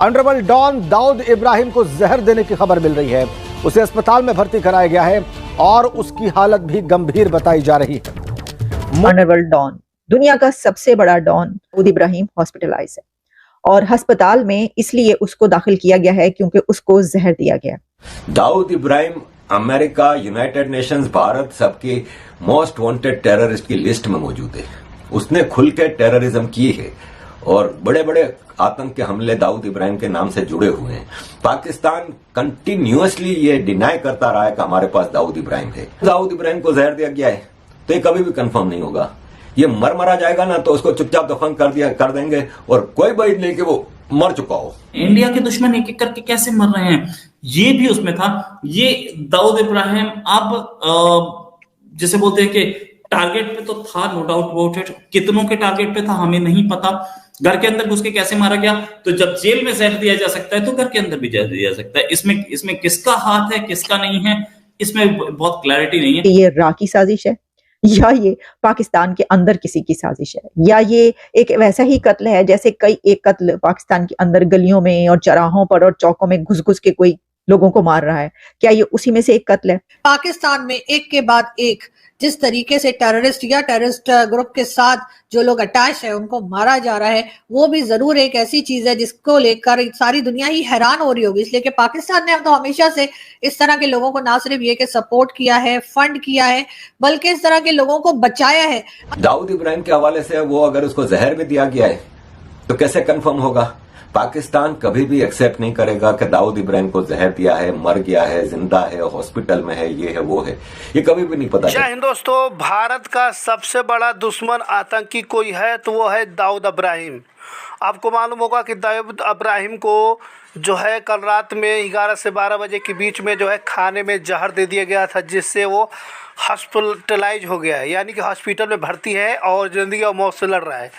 Underworld don Dawood Ibrahim को जहर देने की खबर मिल रही है। उसे अस्पताल में भर्ती कराया गया है और उसकी हालत भी गंभीर बताई जा रही है। अंडरवर्ल्ड डॉन, दुनिया का सबसे बड़ा डॉन दाऊद इब्राहिम हॉस्पिटलाइज है और अस्पताल में इसलिए उसको दाखिल किया गया है क्योंकि उसको जहर दिया गया। Dawood Ibrahim America, United Nations, Bharat सबके मोस्ट वांटेड टेररिस्ट की लिस्ट में मौजूद है। उसने खुल के टेररिज्म की है और बड़े बड़े आतंक के हमले दाऊद इब्राहिम के नाम से जुड़े हुए हैं। पाकिस्तान कंटिन्यूअसली ये डिनाई करता रहा है कि हमारे पास दाऊद इब्राहिम है। दाऊद इब्राहिम को जहर दिया गया है तो ये कभी भी कंफर्म नहीं होगा। ये मरा जाएगा ना तो उसको चुपचाप दफन कर देंगे और कोई बात नहीं कि वो मर चुका हो। इंडिया के दुश्मन एक एक करके कैसे मर रहे हैं, ये भी उसमें था। ये दाऊद इब्राहिम अब जैसे बोलते हैं कि टारगेट पे तो था, नो डाउट अबाउट इट। कितनों के टारगेट पे था हमें नहीं पता। घर के अंदर घुस के कैसे मारा गया, तो जब जेल में जहर दिया जा सकता है तो घर के अंदर भी जहर दिया जा सकता है। इसमें किसका हाथ है किसका नहीं है, इसमें बहुत क्लैरिटी नहीं है। ये राह की साजिश है या ये पाकिस्तान के अंदर किसी की साजिश है, या ये एक वैसा ही कत्ल है जैसे कई एक कत्ल पाकिस्तान के अंदर गलियों में और चौराहों पर और चौकों में घुस घुस के कोई लोगों को मार रहा है। क्या ये उसी में से एक कत्ल है? पाकिस्तान में एक के बाद एक जिस तरीके से टेररिस्ट या टेररिस्ट ग्रुप के साथ जो लोग अटैच है उनको मारा जा रहा है, वो भी जरूर एक ऐसी चीज है जिसको लेकर सारी दुनिया ही हैरान हो रही होगी। इसलिए कि पाकिस्तान ने तो हमेशा से इस तरह के लोगों को ना सिर्फ ये कि सपोर्ट किया है, फंड किया है, बल्कि इस तरह के लोगों को बचाया है। दाऊद इब्राहिम के हवाले से वो अगर उसको जहर भी दिया गया है तो कैसे कंफर्म होगा? पाकिस्तान कभी भी एक्सेप्ट नहीं करेगा कि दाऊद इब्राहिम को जहर दिया है, मर गया है, जिंदा है, हॉस्पिटल में है, ये है वो है, ये कभी भी नहीं पता। जय हिंद दोस्तों, भारत का सबसे बड़ा दुश्मन आतंकी कोई है तो वो है दाऊद इब्राहिम। आपको मालूम होगा कि दाऊद इब्राहिम को जो है कल रात में 11 से 12 बजे के बीच में जो है खाने में जहर दे दिया गया था, जिससे वो हॉस्पिटलाइज हो गया है, यानी कि हॉस्पिटल में भर्ती है और जिंदगी और मौत से लड़ रहा है।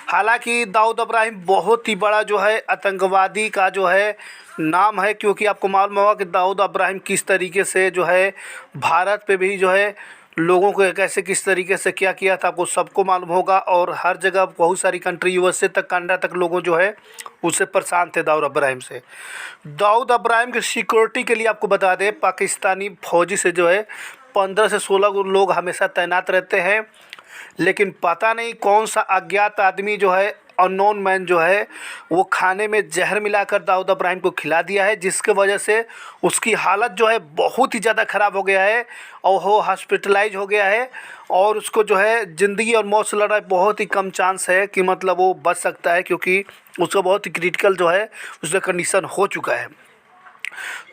हालांकि दाऊद इब्राहिम बहुत ही बड़ा जो है आतंकवादी का जो है नाम है, क्योंकि आपको मालूम होगा कि दाऊद इब्राहिम किस तरीके से जो है भारत पे भी जो है लोगों को कैसे किस तरीके से क्या किया था, आपको सबको मालूम होगा। और हर जगह बहुत सारी कंट्री, यूएसए तक, कनाडा तक लोगों जो है उससे परेशान थे दाऊद इब्राहिम से। दाऊद इब्राहिम की सिक्योरिटी के लिए आपको बता दें, पाकिस्तानी फौजी से जो है 15 से 16 लोग हमेशा तैनात रहते हैं, लेकिन पता नहीं कौन सा अज्ञात आदमी जो है, अननोन मैन जो है, वो खाने में जहर मिलाकर दाऊद इब्राहिम को खिला दिया है, जिसके वजह से उसकी हालत जो है बहुत ही ज़्यादा ख़राब हो गया है और वो हॉस्पिटलाइज हो गया है और उसको जो है ज़िंदगी और मौत से लड़ा बहुत ही कम चांस है कि मतलब वो बच सकता है, क्योंकि उसका बहुत ही क्रिटिकल जो है उसका कंडीशन हो चुका है।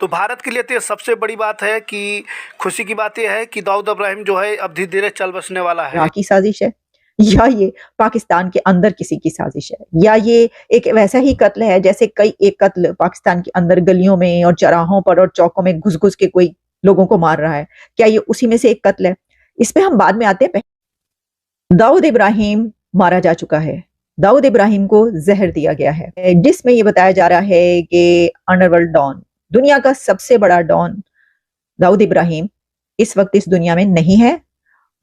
तो भारत के लिए तो सबसे बड़ी बात है कि खुशी की बात यह है कि दाऊद इब्राहिम जो है अब धीरे धीरे चल बसने वाला है। राह की साजिश है या ये पाकिस्तान के अंदर किसी की साजिश है, या ये एक वैसा ही कत्ल है जैसे कई एक कत्ल पाकिस्तान के अंदर गलियों में और चौराहों पर और चौकों में घुस घुस के कोई लोगों को मार रहा है। क्या ये उसी में से एक कत्ल है? इस पे हम बाद में आते हैं। दाऊद इब्राहिम मारा जा चुका है, दाऊद इब्राहिम को जहर दिया गया है, जिसमें ये बताया जा रहा है कि अंडरवर्ल्ड डॉन, दुनिया का सबसे बड़ा डॉन दाऊद इब्राहिम इस वक्त इस दुनिया में नहीं है।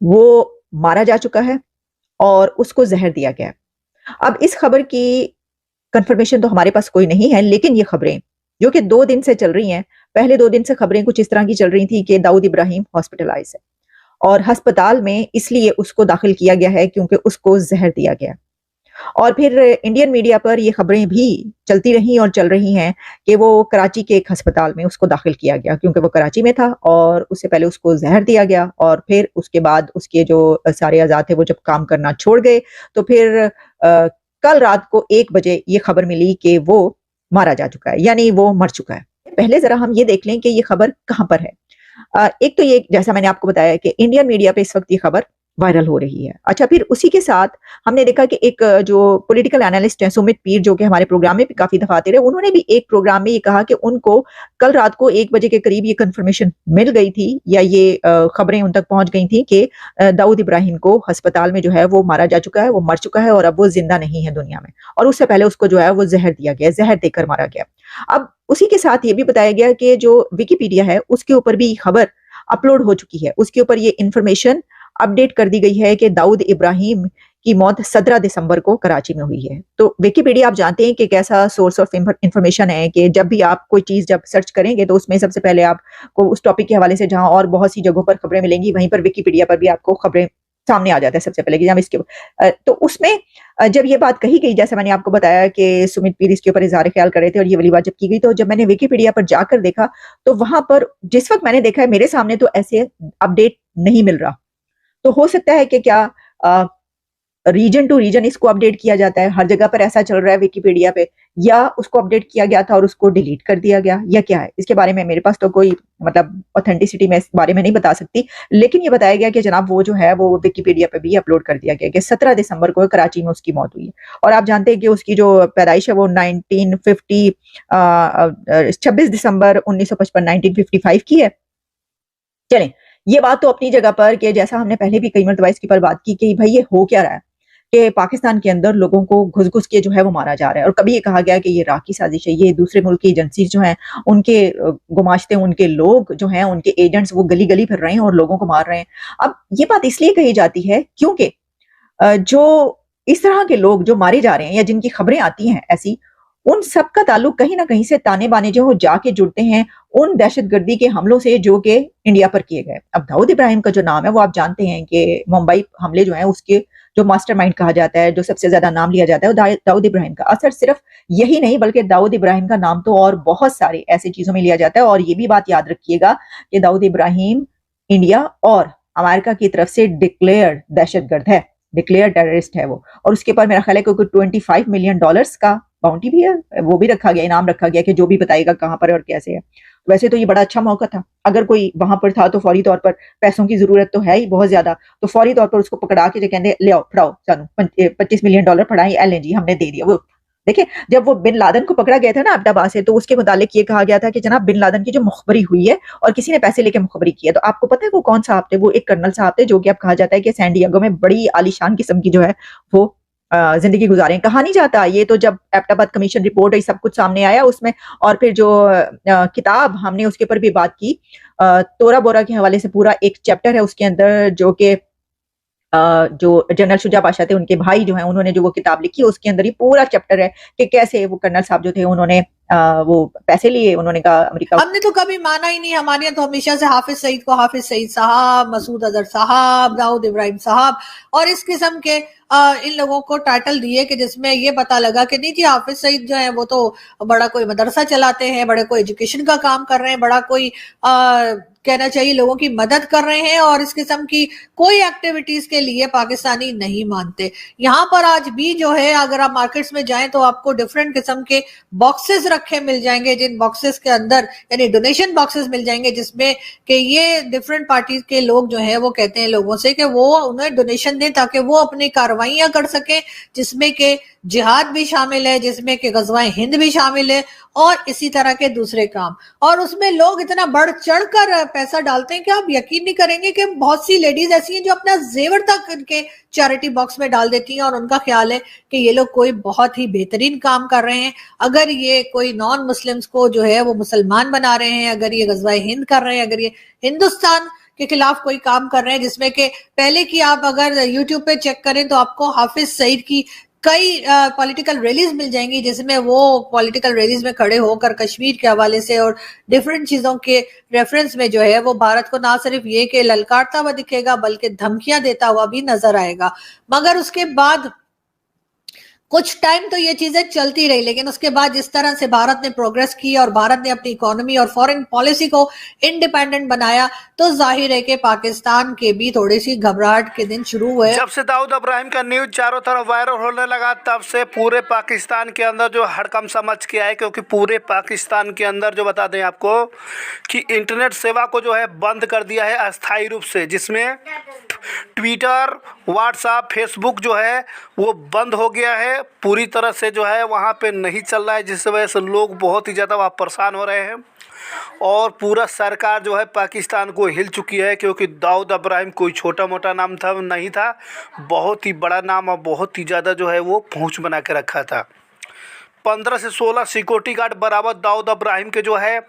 वो मारा जा चुका है और उसको जहर दिया गया। अब इस खबर की कंफर्मेशन तो हमारे पास कोई नहीं है, लेकिन ये खबरें जो कि 2 दिन से चल रही हैं, पहले 2 दिन से खबरें कुछ इस तरह की चल रही थी कि दाऊद इब्राहिम हॉस्पिटलाइज है और अस्पताल में इसलिए उसको दाखिल किया गया है क्योंकि उसको जहर दिया गया। और फिर इंडियन मीडिया पर ये खबरें भी चलती रही और चल रही हैं कि वो कराची के एक अस्पताल में उसको दाखिल किया गया क्योंकि वो कराची में था और उससे पहले उसको जहर दिया गया और फिर उसके बाद उसके जो सारे आज़ाद थे वो जब काम करना छोड़ गए तो फिर कल रात को 1 बजे ये खबर मिली कि वो मारा जा चुका है, यानी वो मर चुका है। पहले जरा हम ये देख लें कि ये खबर कहाँ पर है। एक तो ये, जैसा मैंने आपको बताया कि इंडियन मीडिया पे इस वक्त ये खबर वायरल हो रही है। अच्छा, फिर उसी के साथ हमने देखा कि एक जो पॉलिटिकल एनालिस्ट हैं सुमित पीर, जो कि हमारे प्रोग्राम में भी काफी दफा आते रहे, उन्होंने भी एक प्रोग्राम में ये कहा कि उनको कल रात को 1 बजे के करीब ये कंफर्मेशन मिल गई थी या ये खबरें उन तक पहुंच गई थी कि दाऊद इब्राहिम को अस्पताल में जो है वो मारा जा चुका है, वो मर चुका है और अब वो जिंदा नहीं है दुनिया में, और उससे पहले उसको जो है वो जहर दिया गया, जहर देकर मारा गया। अब उसी के साथ ये भी बताया गया कि जो विकिपीडिया है उसके ऊपर भी खबर अपलोड हो चुकी है, उसके ऊपर ये इंफॉर्मेशन अपडेट कर दी गई है कि दाऊद इब्राहिम की मौत 17 दिसंबर को कराची में हुई है। तो विकिपीडिया आप जानते हैं कि कैसा सोर्स ऑफ इंफॉर्मेशन है कि जब भी आप कोई चीज़ जब सर्च करेंगे तो उसमें सबसे पहले आपको उस टॉपिक के हवाले से जहाँ और बहुत सी जगहों पर खबरें मिलेंगी, वहीं पर विकिपीडिया पर भी आपको खबरें सामने आ जाता है सबसे पहले कि हम इसके तो उसमें जब ये बात कही गई, जैसे मैंने आपको बताया कि सुमित पीर इसके ऊपर इज़हार ख्याल कर रहे थे और ये वाली बात जब की गई, तो जब मैंने विकिपीडिया पर जाकर देखा तो वहां पर जिस वक्त मैंने देखा है मेरे सामने तो ऐसे अपडेट नहीं मिल रहा। तो हो सकता है कि क्या रीजन टू रीजन इसको अपडेट किया जाता है, हर जगह पर ऐसा चल रहा है विकिपीडिया पे, या उसको अपडेट किया गया था और उसको डिलीट कर दिया गया, या क्या है इसके बारे में मेरे पास तो कोई मतलब ऑथेंटिसिटी मैं इस बारे में नहीं बता सकती। लेकिन ये बताया गया कि जनाब वो जो है वो विकिपीडिया पे भी अपलोड कर दिया गया कि 17 दिसंबर को कराची में उसकी मौत हुई है। और आप जानते हैं कि उसकी जो पैदाइश है वो 26 दिसंबर 1955 1955 की है। चलें, ये बात तो अपनी जगह पर कि जैसा हमने पहले भी कई मरतबा इसके पर बात की कि भाई ये हो क्या रहा है कि पाकिस्तान के अंदर लोगों को घुस घुस के जो है वो मारा जा रहा है। और कभी ये कहा गया कि ये इराक की साजिश है, ये दूसरे मुल्क की एजेंसी जो हैं उनके गुमाश्ते, उनके लोग जो हैं, उनके एजेंट्स वो गली गली फिर रहे हैं और लोगों को मार रहे हैं। अब ये बात इसलिए कही जाती है क्योंकि जो इस तरह के लोग जो मारे जा रहे हैं या जिनकी खबरें आती हैं ऐसी, उन सब का ताल्लुक कहीं ना कहीं से ताने बाने जो जाके जुड़ते हैं उन दहशतगर्दी के हमलों से जो कि इंडिया पर किए गए। अब दाऊद इब्राहिम का जो नाम है वो आप जानते हैं कि मुंबई हमले जो हैं उसके जो मास्टरमाइंड कहा जाता है, जो सबसे ज्यादा नाम लिया जाता है वो दाऊद इब्राहिम का। असर सिर्फ यही नहीं बल्कि दाऊद इब्राहिम का नाम तो और बहुत सारे ऐसी चीजों में लिया जाता है। और ये भी बात याद रखिएगा कि दाऊद इब्राहिम इंडिया और अमेरिका की तरफ से डिक्लेयर्ड दहशतगर्द है, डिक्लेयर टेररिस्ट है वो। और उसके ऊपर मेरा ख्याल है कोई $25 मिलियन का बाउंटी भी है, वो भी रखा गया, इनाम रखा गया कि जो भी बताएगा कहां पर है और कैसे है। वैसे तो ये बड़ा अच्छा मौका था, अगर कोई वहां पर था तो फौरी तौर पर, पैसों की जरूरत तो है ही बहुत ज्यादा, तो फौरी तौर पर उसको पकड़ा के जो कहते ले आओ फड़ाओ सानू $25 मिलियन फड़ाई एल जी हमने दे दिया। वो देखिए जब वो बिन लादन को पकड़ा गया था ना अब्दाबाद से, तो उसके मुतालिक ये कहा गया था कि जनाब बिन लादन की जो मुखबरी हुई है और किसी ने पैसे लेके मुखबरी की है। तो आपको पता है वो कौन साहब थे? वो एक कर्नल साहब थे जो कि अब कहा जाता है कि सैन डिएगो में बड़ी आलीशान किस्म की जो है वो जिंदगी गुजारें। कहा नहीं जाता, ये तो जब एबटाबाद कमीशन रिपोर्ट है सब कुछ सामने आया उसमें, और फिर जो किताब हमने उसके ऊपर भी बात की, तोरा बोरा के हवाले से पूरा एक चैप्टर है उसके अंदर, जो कि जो जनरल शुजा पाशा थे उनके भाई जो हैं उन्होंने जो वो किताब लिखी, उसके अंदर ही पूरा चैप्टर है कि कैसे वो कर्नल साहब जो थे उन्होंने वो पैसे लिए, उन्होंने कहा अमेरिका। हमने तो कभी माना ही नहीं, हमारे यहाँ तो हमेशा से हाफिज सईद को हाफिज सईद साहब, मसूद अजहर साहब, दाऊद इब्राहिम साहब और इस किस्म के इन लोगों को टाइटल दिए कि जिसमें ये पता लगा कि नहीं जी हाफिज सईद जो है वो तो बड़ा कोई मदरसा चलाते हैं, बड़े कोई एजुकेशन का काम कर रहे हैं, बड़ा कोई कहना चाहिए लोगों की मदद कर रहे हैं और इस किस्म की कोई एक्टिविटीज के लिए पाकिस्तानी नहीं मानते। यहाँ पर आज भी जो है अगर आप मार्केट्स में जाएं तो आपको डिफरेंट किस्म के बॉक्सेस रखे मिल जाएंगे, जिन बॉक्सेस के अंदर यानी डोनेशन बॉक्सेस मिल जाएंगे जिसमें कि ये डिफरेंट पार्टीज के लोग जो है वो कहते हैं लोगों से कि वो उन्हें डोनेशन दें ताकि वो अपनी कार्रवाइयां कर सकें, जिसमें कि जिहाद भी शामिल है, जिसमें कि गज़वाए हिंद भी शामिल है और इसी तरह के दूसरे काम। और उसमें लोग इतना बढ़ चढ़ कर पैसा डालते हैं कि आप यकीन नहीं करेंगे कि बहुत सी लेडीज ऐसी हैं जो अपना जेवर तक इनके चैरिटी बॉक्स में डाल देती हैं और उनका ख्याल है कि ये लोग कोई बहुत ही बेहतरीन काम कर रहे हैं। अगर ये कोई नॉन मुस्लिम्स को जो है वो मुसलमान बना रहे हैं, अगर ये गज़वाए हिंद कर रहे हैं, अगर ये हिंदुस्तान के खिलाफ कोई काम कर रहे हैं, जिसमें कि पहले की आप अगर यूट्यूब पे चेक करें तो आपको हाफिज सईद की कई पॉलिटिकल रैलीज मिल जाएंगी जिसमें वो पॉलिटिकल रैलीज में खड़े होकर कश्मीर के हवाले से और डिफरेंट चीजों के रेफरेंस में जो है वो भारत को ना सिर्फ ये कि ललकारता हुआ दिखेगा बल्कि धमकियां देता हुआ भी नजर आएगा। मगर उसके बाद कुछ टाइम तो ये चीजें चलती रही, लेकिन उसके बाद जिस तरह से भारत ने प्रोग्रेस की और भारत ने अपनी इकोनॉमी और फॉरेन पॉलिसी को इंडिपेंडेंट बनाया तो जाहिर है कि पाकिस्तान के भी थोड़ी सी घबराहट के दिन शुरू हुए। जब से दाऊद इब्राहिम का न्यूज चारों तरफ वायरल होने लगा तब से पूरे पाकिस्तान के अंदर जो हड़कंप समझ के आए, क्योंकि पूरे पाकिस्तान के अंदर जो बता दें आपको कि इंटरनेट सेवा को जो है बंद कर दिया है अस्थायी रूप से, जिसमें ट्विटर, व्हाट्सएप, फेसबुक जो है वो बंद हो गया है, पूरी तरह से जो है वहाँ पे नहीं चल रहा है, जिस वजह से लोग बहुत ही ज़्यादा वहाँ परेशान हो रहे हैं। और पूरा सरकार जो है पाकिस्तान को हिल चुकी है, क्योंकि दाऊद इब्राहिम कोई छोटा मोटा नाम था नहीं था, बहुत ही बड़ा नाम और बहुत ही ज़्यादा जो है वो पहुँच बना के रखा था। 15 से 16 सिक्योरिटी गार्ड बराबर दाऊद इब्राहिम के जो है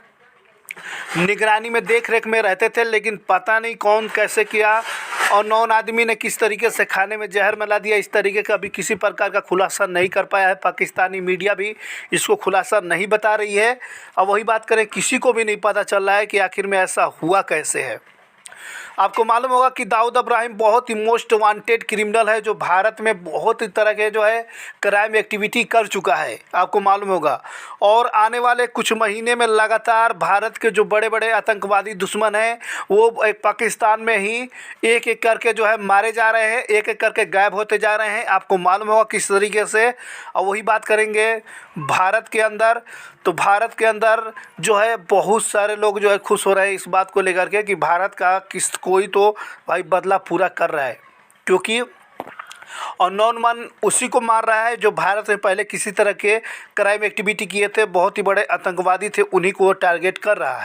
निगरानी में देख रेख में रहते थे, लेकिन पता नहीं कौन कैसे किया और 9 आदमी ने किस तरीके से खाने में जहर मिला दिया, इस तरीके का अभी किसी प्रकार का खुलासा नहीं कर पाया है। पाकिस्तानी मीडिया भी इसको खुलासा नहीं बता रही है। और वही बात करें, किसी को भी नहीं पता चल रहा है कि आखिर में ऐसा हुआ कैसे है। आपको मालूम होगा कि दाऊद इब्राहिम बहुत ही मोस्ट वांटेड क्रिमिनल है, जो भारत में बहुत ही तरह के जो है क्राइम एक्टिविटी कर चुका है, आपको मालूम होगा। और आने वाले कुछ महीने में लगातार भारत के जो बड़े बड़े आतंकवादी दुश्मन हैं वो एक पाकिस्तान में ही एक एक करके जो है मारे जा रहे हैं, एक एक करके गायब होते जा रहे हैं, आपको मालूम होगा किस तरीके से। और वही बात करेंगे भारत के अंदर, तो भारत के अंदर जो है बहुत सारे लोग जो है खुश हो रहे हैं इस बात को लेकर के कि भारत का कोई तो भाई बदला पूरा कर रहा है, क्योंकि और नॉन मन उसी को मार रहा है जो भारत में पहले किसी तरह के क्राइम एक्टिविटी किए थे, बहुत ही बड़े आतंकवादी थे, उन्हीं को टारगेट कर रहा है।